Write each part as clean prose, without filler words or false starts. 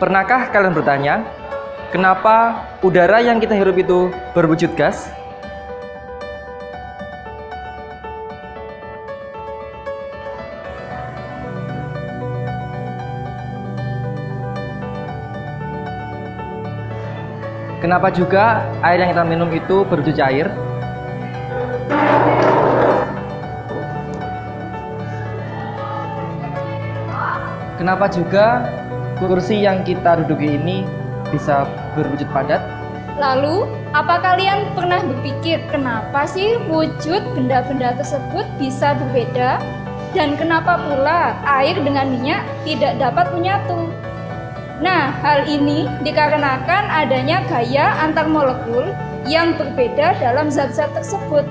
Pernahkah kalian bertanya, kenapa udara yang kita hirup itu berwujud gas? Kenapa juga air yang kita minum itu berwujud cair? Kenapa juga kursi yang kita duduki ini bisa berwujud padat? Lalu, apa kalian pernah berpikir kenapa sih wujud benda-benda tersebut bisa berbeda? Dan kenapa pula air dengan minyak tidak dapat menyatu? Nah, hal ini dikarenakan adanya gaya antar molekul yang berbeda dalam zat-zat tersebut.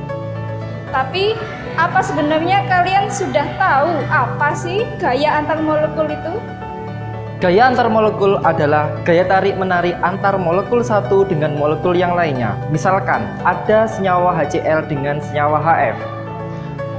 Tapi, apa sebenarnya kalian sudah tahu apa sih gaya antar molekul itu? Gaya antar molekul adalah gaya tarik-menarik antar molekul satu dengan molekul yang lainnya. Misalkan, ada senyawa HCl dengan senyawa HF.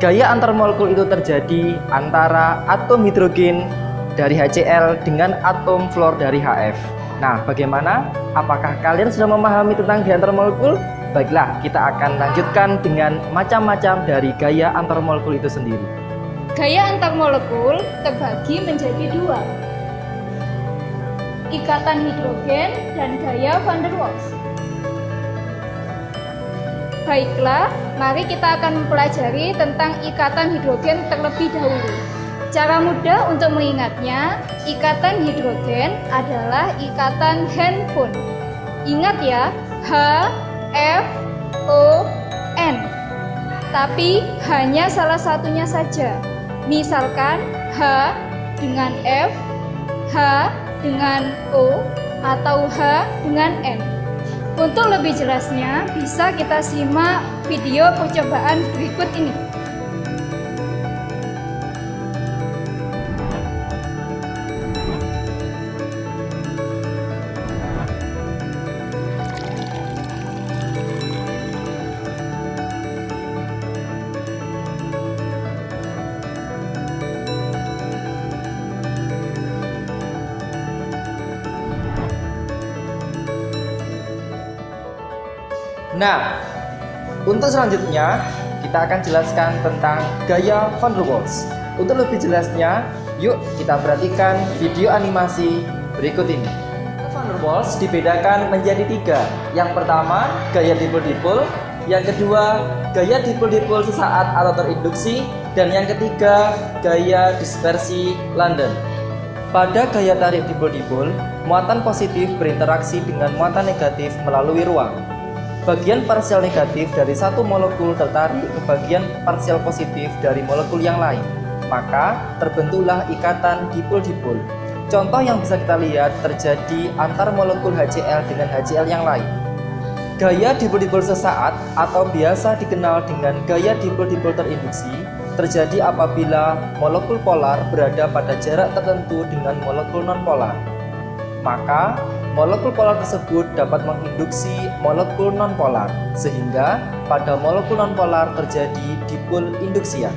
Gaya antar molekul itu terjadi antara atom hidrogen dari HCl dengan atom fluor dari HF. Nah, bagaimana? Apakah kalian sudah memahami tentang gaya antar molekul? Baiklah, kita akan lanjutkan dengan macam-macam dari gaya antar molekul itu sendiri. Gaya antar molekul terbagi menjadi dua, ikatan hidrogen dan gaya van der Waals. Baiklah, mari kita akan mempelajari tentang ikatan hidrogen terlebih dahulu. Cara mudah untuk mengingatnya, ikatan hidrogen adalah ikatan handphone. Ingat ya, H, F, O, N. Tapi hanya salah satunya saja. Misalkan H dengan F, H dengan O, atau H dengan N. Untuk lebih jelasnya, bisa kita simak video percobaan berikut ini. Nah, untuk selanjutnya kita akan jelaskan tentang gaya van der Waals. Untuk lebih jelasnya, yuk kita perhatikan video animasi berikut ini. Van der Waals dibedakan menjadi tiga. Yang pertama, gaya dipol-dipol. Yang kedua, gaya dipol-dipol sesaat atau terinduksi. Dan yang ketiga, gaya dispersi London. Pada gaya tarik dipol-dipol, muatan positif berinteraksi dengan muatan negatif melalui ruang. Bagian parsial negatif dari satu molekul tertarik ke bagian parsial positif dari molekul yang lain. Maka terbentuklah ikatan dipol-dipol. Contoh yang bisa kita lihat terjadi antar molekul HCl dengan HCl yang lain. Gaya dipol-dipol sesaat atau biasa dikenal dengan gaya dipol-dipol terinduksi terjadi apabila molekul polar berada pada jarak tertentu dengan molekul nonpolar. Maka molekul polar tersebut dapat menginduksi molekul nonpolar, sehingga pada molekul nonpolar terjadi dipol induksian.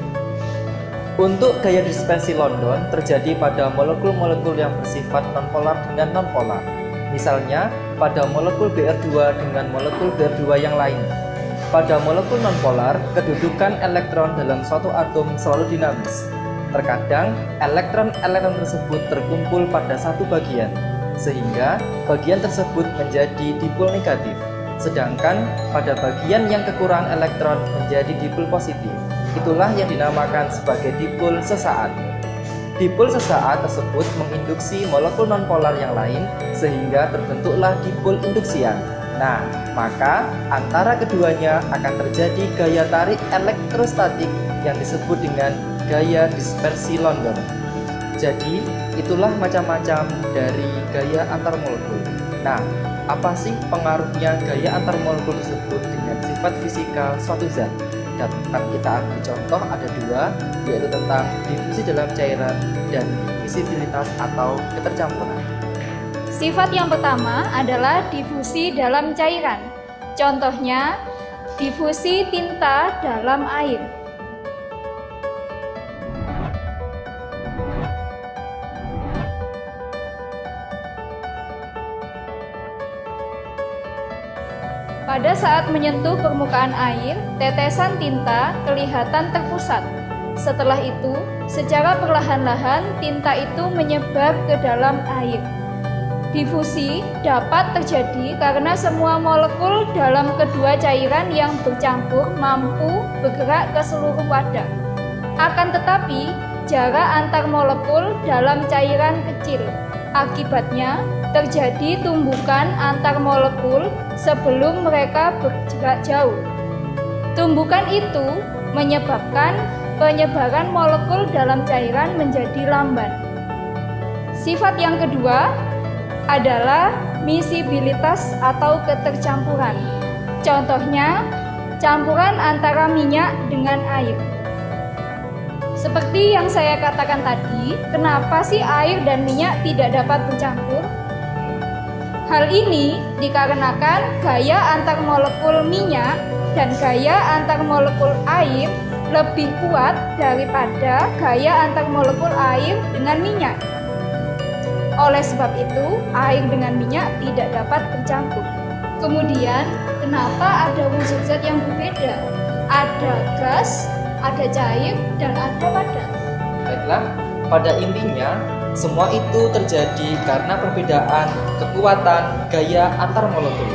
Untuk gaya dispersi London terjadi pada molekul-molekul yang bersifat nonpolar dengan nonpolar. Misalnya, pada molekul Br2 dengan molekul Br2 yang lain. Pada molekul nonpolar, kedudukan elektron dalam suatu atom selalu dinamis. Terkadang, elektron-elektron tersebut terkumpul pada satu bagian, sehingga bagian tersebut menjadi dipol negatif, sedangkan pada bagian yang kekurangan elektron menjadi dipol positif. Itulah yang dinamakan sebagai dipol sesaat. Dipol sesaat tersebut menginduksi molekul nonpolar yang lain sehingga terbentuklah dipol induksian. Nah, maka antara keduanya akan terjadi gaya tarik elektrostatik yang disebut dengan gaya dispersi London. Jadi, itulah macam-macam dari gaya antar molekul. Nah, apa sih pengaruhnya gaya antar molekul tersebut dengan sifat fisikal suatu zat? Dapat kita ambil contoh ada dua, yaitu tentang difusi dalam cairan dan miscibilitas atau ketercampuran. Sifat yang pertama adalah difusi dalam cairan. Contohnya, difusi tinta dalam air. Pada saat menyentuh permukaan air, tetesan tinta kelihatan terpusat. Setelah itu, secara perlahan-lahan tinta itu menyebar ke dalam air. Difusi dapat terjadi karena semua molekul dalam kedua cairan yang bercampur mampu bergerak ke seluruh wadah. Akan tetapi, jarak antar molekul dalam cairan kecil. Akibatnya, terjadi tumbukan antar molekul sebelum mereka bergerak jauh. Tumbukan itu menyebabkan penyebaran molekul dalam cairan menjadi lamban. Sifat yang kedua adalah miscibilitas atau ketercampuran. Contohnya, campuran antara minyak dengan air. Seperti yang saya katakan tadi, kenapa sih air dan minyak tidak dapat bercampur? Hal ini dikarenakan gaya antar molekul minyak dan gaya antar molekul air lebih kuat daripada gaya antar molekul air dengan minyak. Oleh sebab itu, air dengan minyak tidak dapat bercampur. Kemudian, kenapa ada unsur zat yang berbeda? Ada gas, ada cair, dan ada padat. Baiklah, pada intinya semua itu terjadi karena perbedaan kekuatan gaya antar molekul.